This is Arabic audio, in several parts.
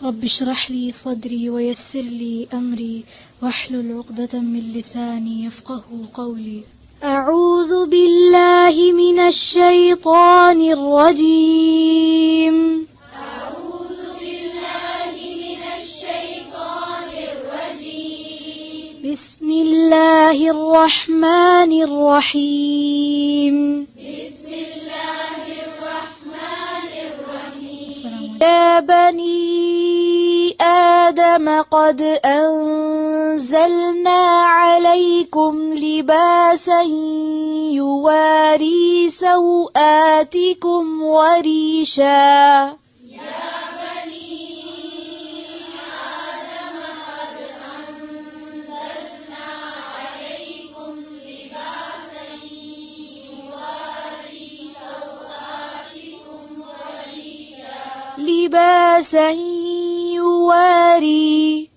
रब्बि इश्रह ली सदरी वयस्सिर ली अमरी वहलुल उक़दतम मिन लिसानी यफ़क़हू क़ौली। अऊज़ु बिल्लाहि मिनश शैतानिर रजीम। बिस्मिल्लाहिर रहमानिर रहीम। या बनी आदम क़द अंज़लना अलैकुम लिबासन युवारी सौआतिकुम वरीशा। लिबासन युवारी।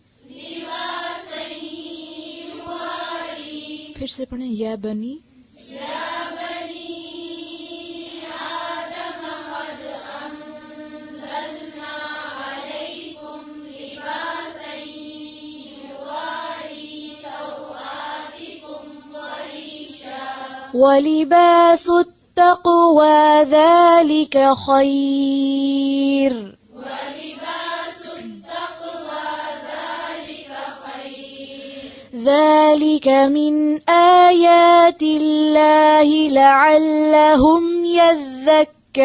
फिर से पढ़ें, या बनी आदम क़द अंज़लना अलैकुम लिबासन युवारी सौआतिकुम वरीशा वलिबासुत तक़वा ज़ालिक खैर। ذلك من آيات الله لعلهم يذكرون।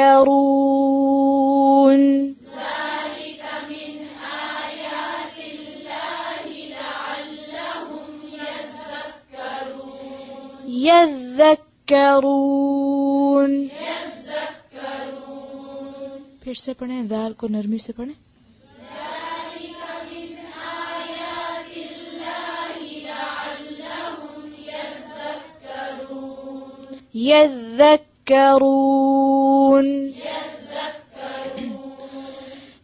ذلك من آيات الله لعلهم يذكرون। फिर से पढ़ें, दाल को नरमी से पढ़ें। يذكرون।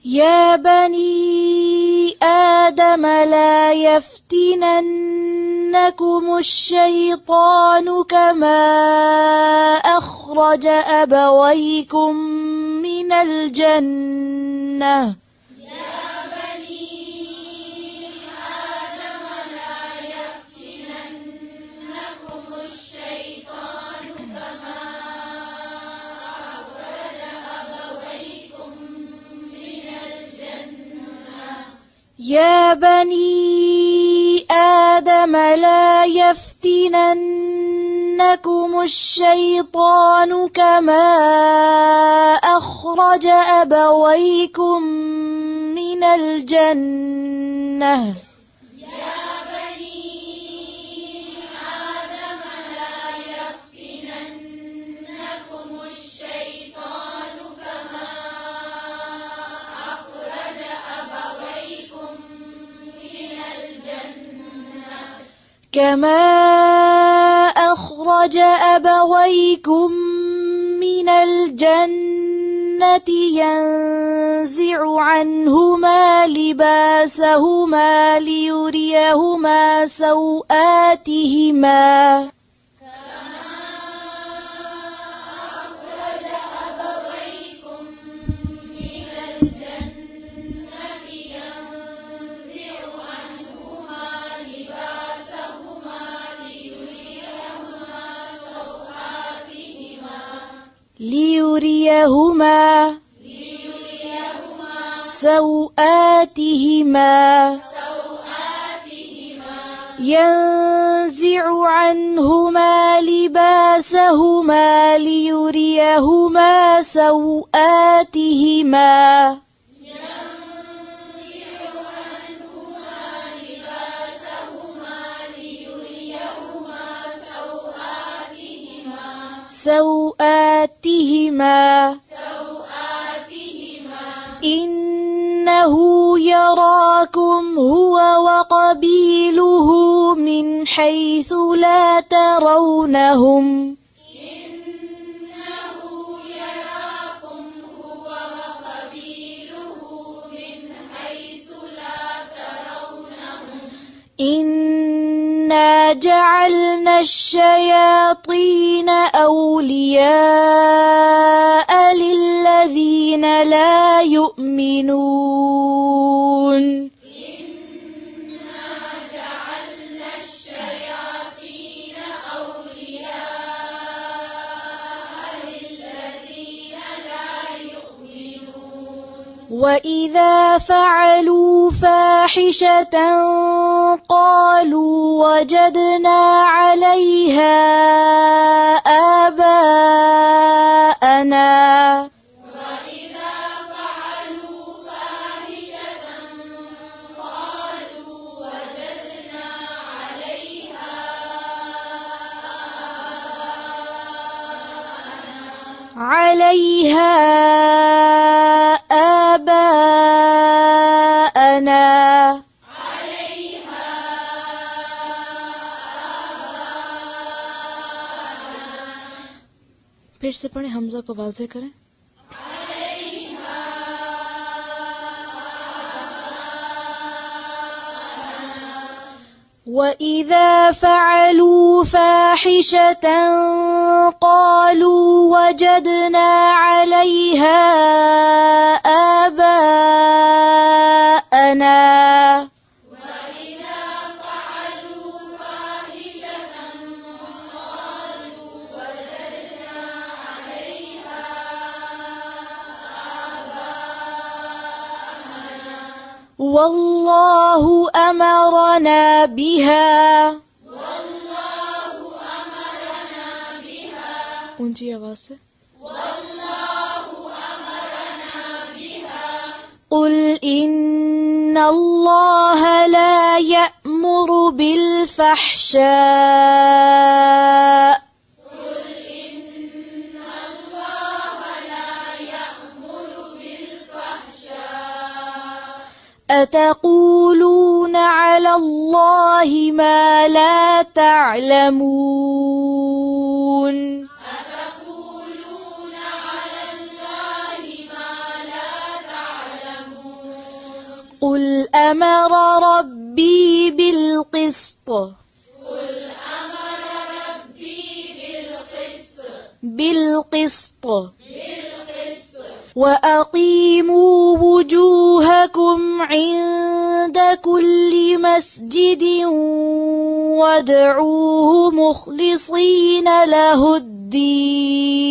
يا بني آدم لا يفتننكم الشيطان كما أخرج أبويكم من الجنة يا بني آدم لا يفتننكم الشيطان كما أخرج أبويكم من الجنة كما أخرج أبويكم من الجنة ينزع عنهما لباسهما ليريهما سوآتهما ليريهما سوآتهما ينزع عنهما لباسهما ليريهما سوآتهما إنه يراكم هو وقبيله من حيث لا ترونهم إنا جعلنا الشياطين أولياء للذين لا يؤمنون وإذا فعلوا فاحشة قالوا وجدنا عليها آباءنا फिर से पढ़ें, हमजा को वाज़े करें। وإذا فعلوا فاحشة قالوا وجدنا عليها آباءنا والله أمرنا بها ऊंची आवाज से قل إن الله لا يأمر بالفحشاء أتقولون على الله ما لا تعلمون قل أمر ربي بالقسط وأقيموا وجوهكم عند كل مسجد وادعوه مخلصين له الدين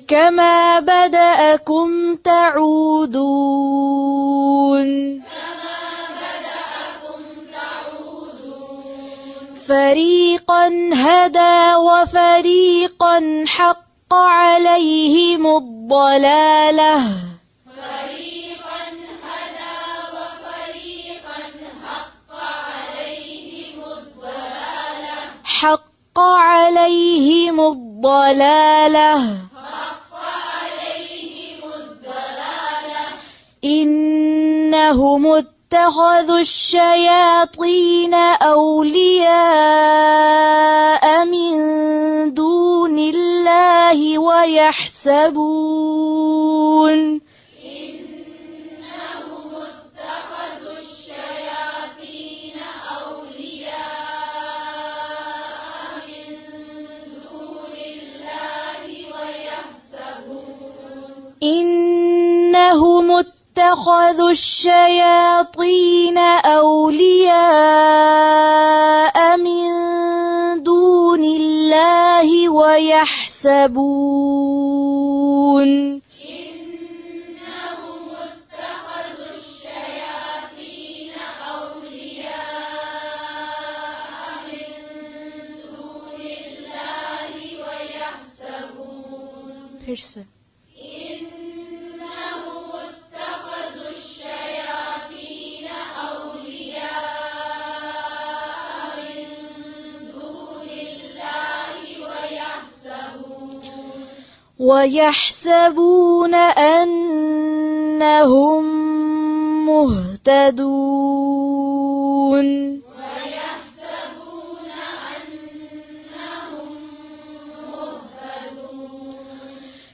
كما بدأكم تعودون فريقا هدى وفريقا حق عليهم الضلالة حق عليهم الضلالة إنهم اتخذوا الشياطين أولياء من دون الله ويحسبون إنهم اتخذوا الشياطين أولياء من دون الله ويحسبون फिर से ويحسبون أنهم مهتدون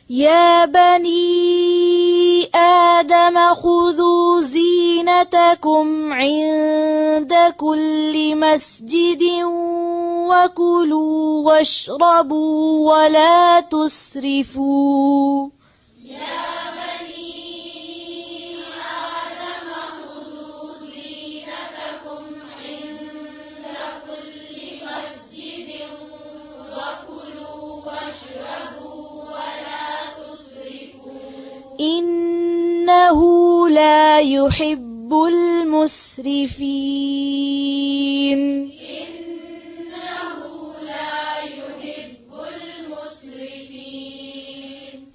يا بني آدم آدم خذوا زينتكم عند كل مسجد وكلوا واشربوا ولا تسرفوا إنه لا يحب المسرفين.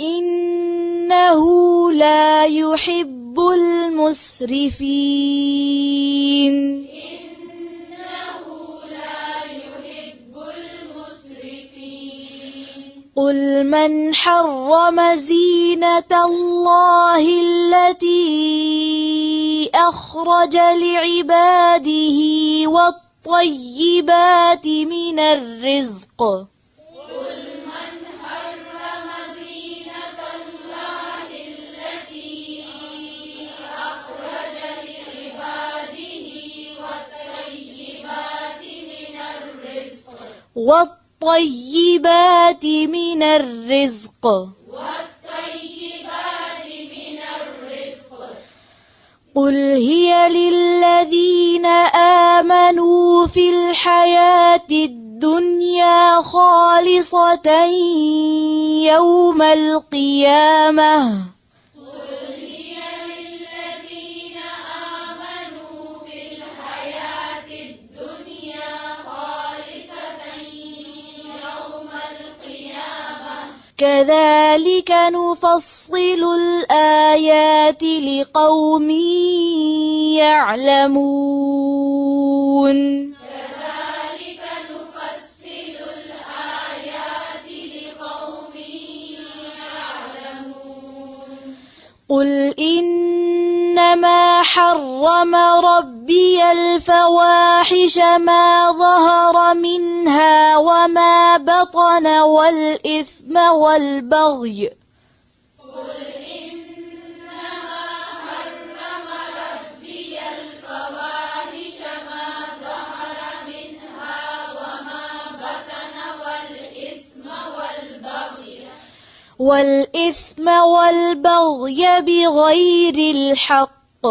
إنه لا يحب المسرفين. قل من حرم زينة الله التي أخرج لعباده والطيبات من الرزق. والطيبات من الرزق. قل هي للذين آمنوا في الحياة الدنيا خالصة يوم القيامة. كذلك نفصل الآيات لقوم يعلمون. قل إنما حرم ربي الفواحش ما ظهر منها وما بطن والإثم والبغي. والإثم والبغي بغير الحق.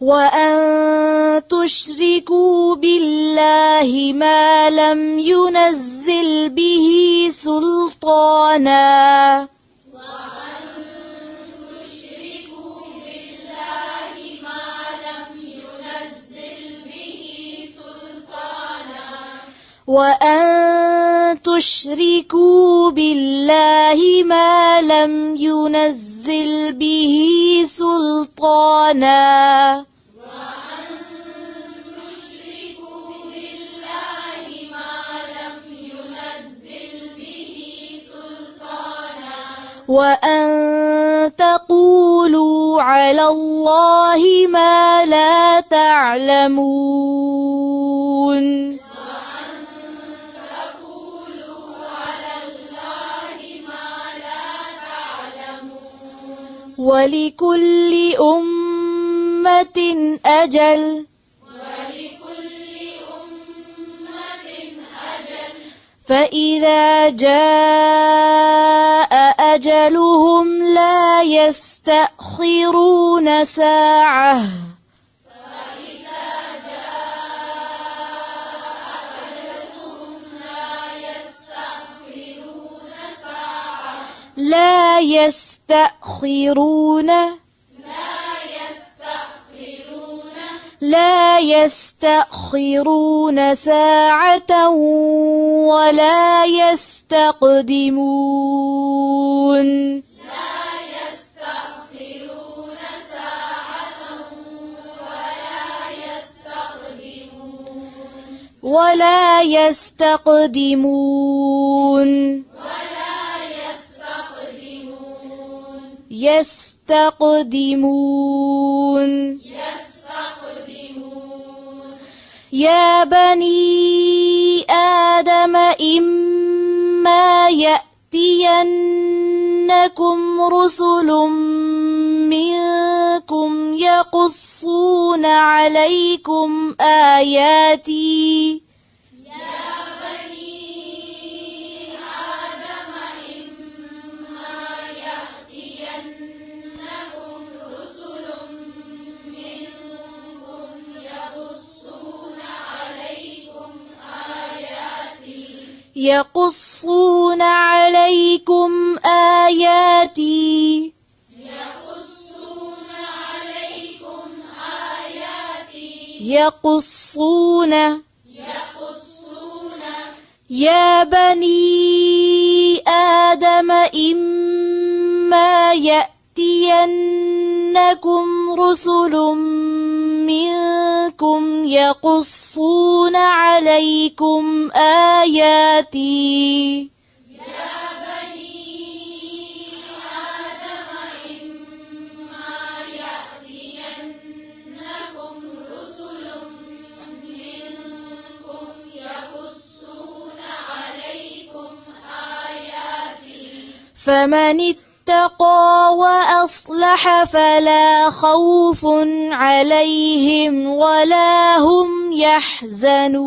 وأن تشركوا بالله ما لم ينزل به سلطانا. وأن تشركوا بالله ما لم ينزل به سلطانا. وأن تقولوا على الله ما لا تعلمون. ولكل أمة أجل. فإذا جاء أجلهم لا يستأخرون ساعة. لا يستأخرون ساعة ولا يستقدمون. ولا يستقدمون. يستقدمون. يا بني آدم إما يأتينكم رسل منكم يقصون عليكم آياتي يقصون عليكم آياتي يقصون يا بني آدم إما يأتينكم رسل منكم يقصون عليكم آياتي فمن اتقى وأصلح فلا خوف عليهم ولا هم يحزنون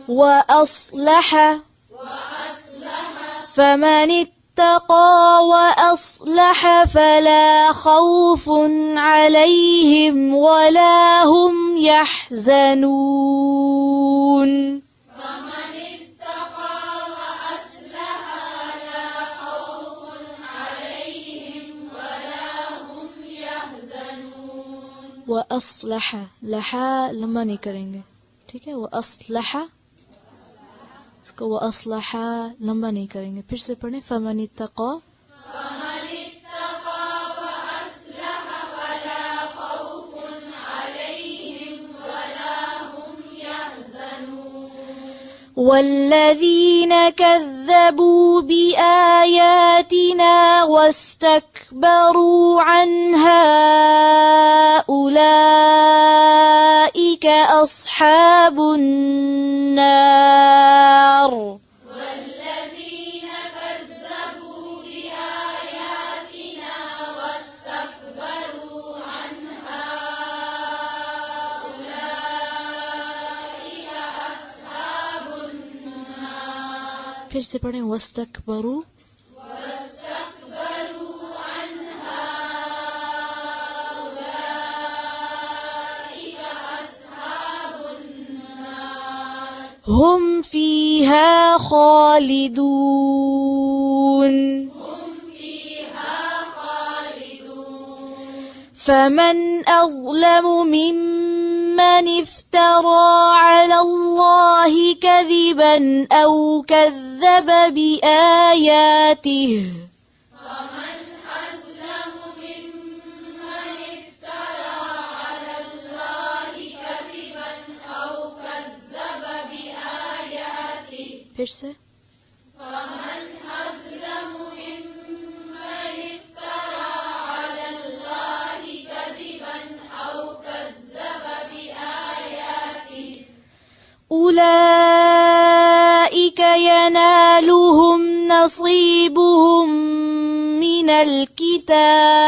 وأصلح فمن اتقى وأصلح فلا خوف عليهم ولا هم يحزنون وأصلح लहा लंबा नहीं करेंगे ठीक है वअस्लह इसको वअस्लह लंबा नहीं करेंगे फिर से पढ़ें फमन इत्तक़ा والذين كذبوا بآياتنا واستكبروا عنها أولئك أصحاب النار والذين كذبوا بآياتنا واستكبروا عنها أولئك أصحاب النار फिर से पढ़ें वस्तकबरू هم فيها خالدون فمن أظلم ممن افترى على الله كذبا أو كذب بآياته फिर से فمن أظلم ممن افترى على الله كذبا أو كذب بآياته أولئك ينالهم نصيبهم من الكتاب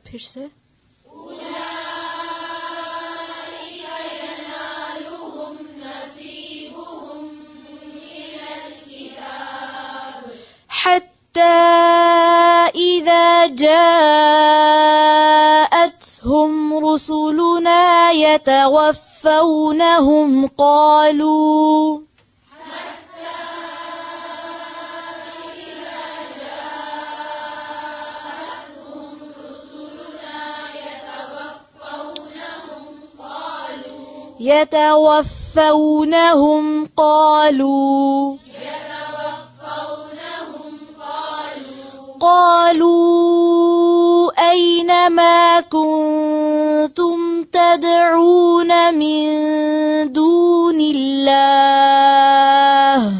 फिर से حتى إذا جاءتهم رسلنا يتوفونهم قالوا قالوا ما كنتم تدعون من دون الله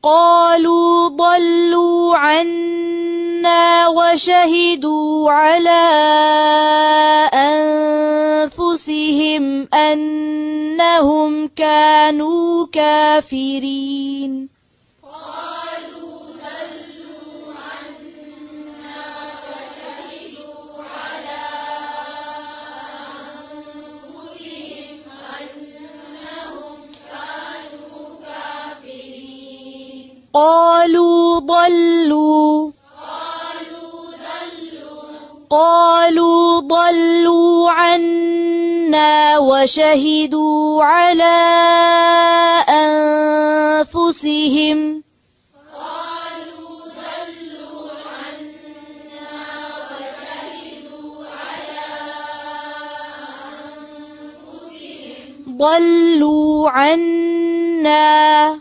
قالوا ضلوا عنا وشهدوا على أنفسهم أنهم كانوا كافرين قالوا ضلوا عنا وشهدوا على أنفسهم ضلوا عنا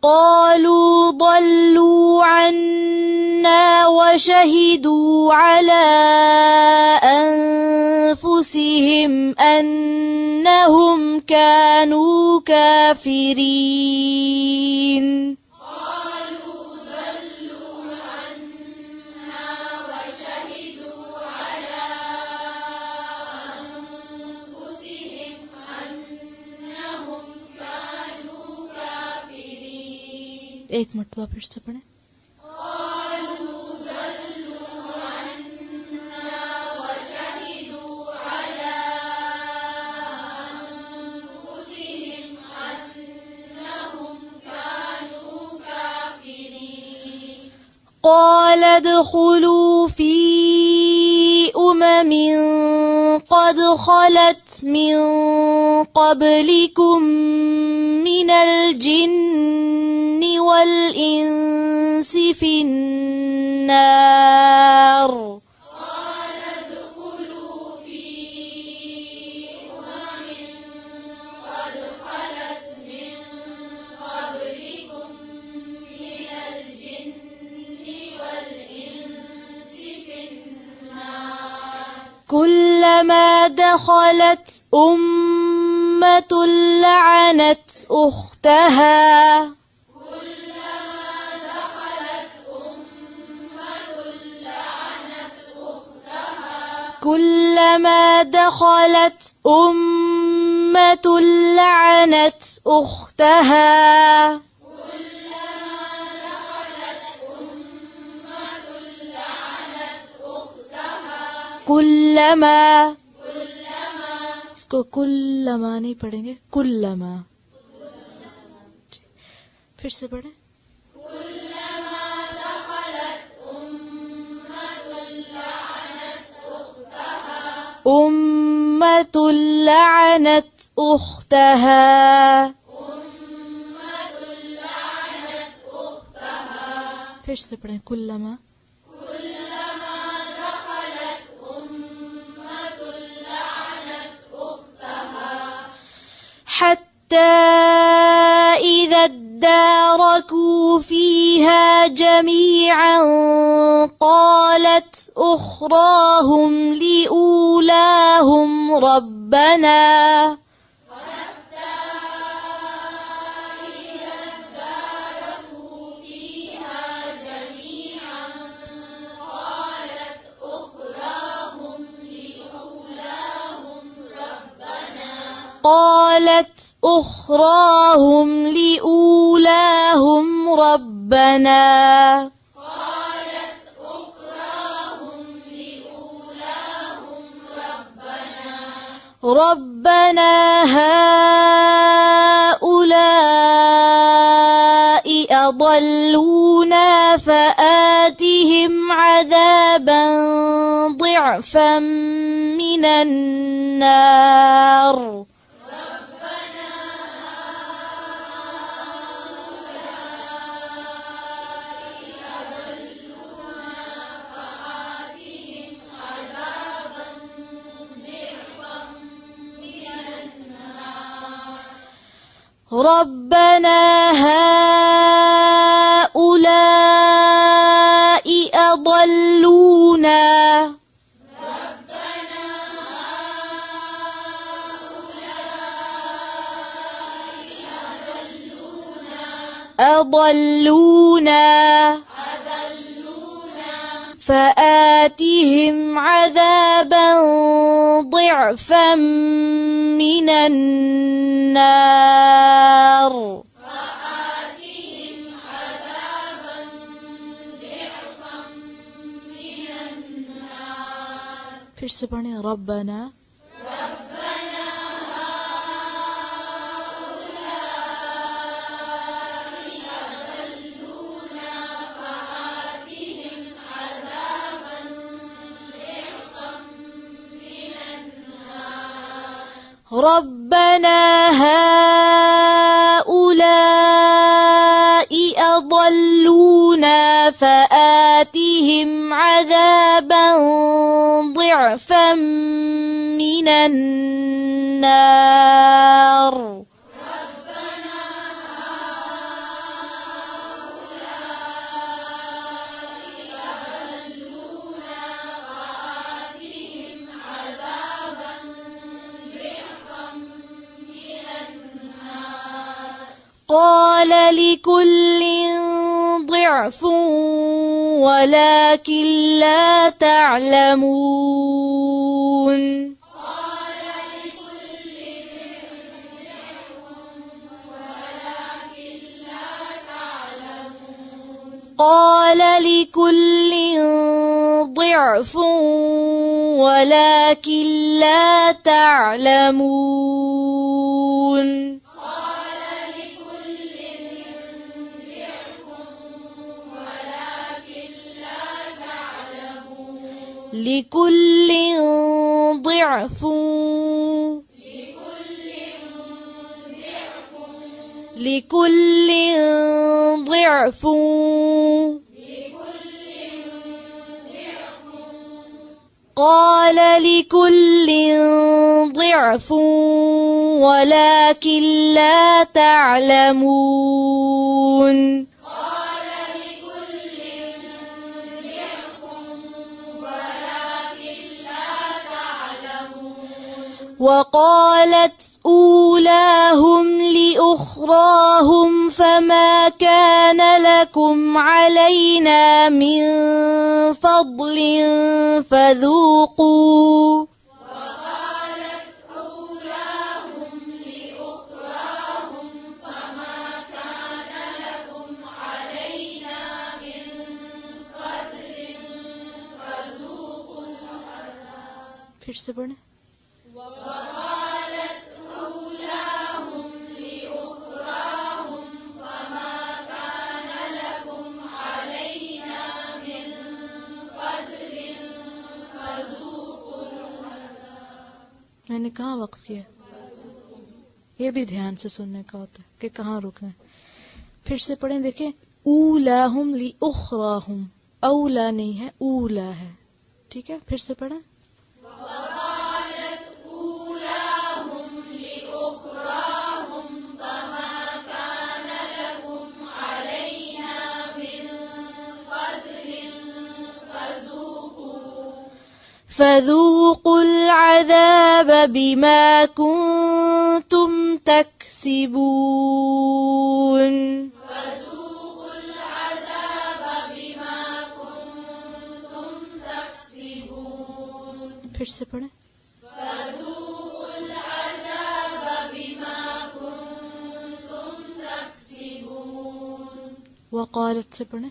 قالوا ضلوا عنا وشهدوا على أنفسهم أنهم كانوا كافرين एक मरतबा फिर से पढ़ें قال ادخلوا في قد خلت من قبلكم من الجن والإنس في النار كلما دخلت أمة لعنت أختها كلما دخلت أمة لعنت أختها كلما इसको कुल्लमा नहीं पढ़ेंगे कुल्लमा फिर से पढ़ें أمة لعنت أختها फिर से पढ़ें कुल्लमा حتى إذا اداركوا فيها جميعا قالت أخراهم لأولاهم ربنا قالت أخراهم لأولاهم ربنا ربنا هؤلاء أضلونا فآتهم عذابا ضعفا من النار ربنا هؤلاء أضلونا فآتهم عذابا ضعفا من النار फिर से पढ़ें रब्बना ربنا هؤلاء أضلونا فآتهم عذابا ضعفا من النار قال لكل ضعف ولكن لا تعلمون قال لكل ضعف ولكن لا تعلمون لكل ضعف لكل ضعف قال لكل ضعف ولكن لا تعلمون وقالت أولاهم لأخراهم فما كان لكم علينا من فضل فذوقوا फिर से पढ़ें मैंने कहाँ वक्फ किया ये भी ध्यान से सुनने का होता है कि कहाँ रुकना है। फिर से पढ़ें देखें ऊलाहुम ली उखराहुम औला नहीं है ऊला है ठीक है फिर से पढ़ें فذوقوا العذاب بما كنتم تكسبون فذوقوا العذاب بما كنتم تكسبون फिर से पढ़ें فذوقوا العذاب بما كنتم تكسبون وقالت से पढ़ें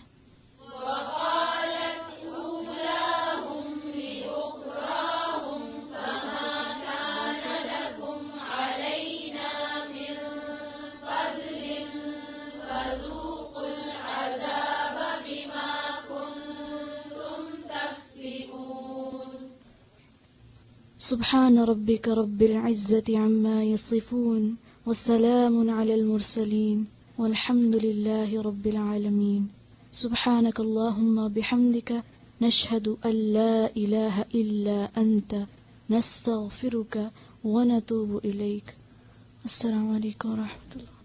سبحان ربك رب العزة عما يصفون والسلام على المرسلين والحمد لله رب العالمين سبحانك اللهم بحمدك نشهد أن لا إله إلا أنت نستغفرك ونتوب إليك السلام عليكم ورحمة الله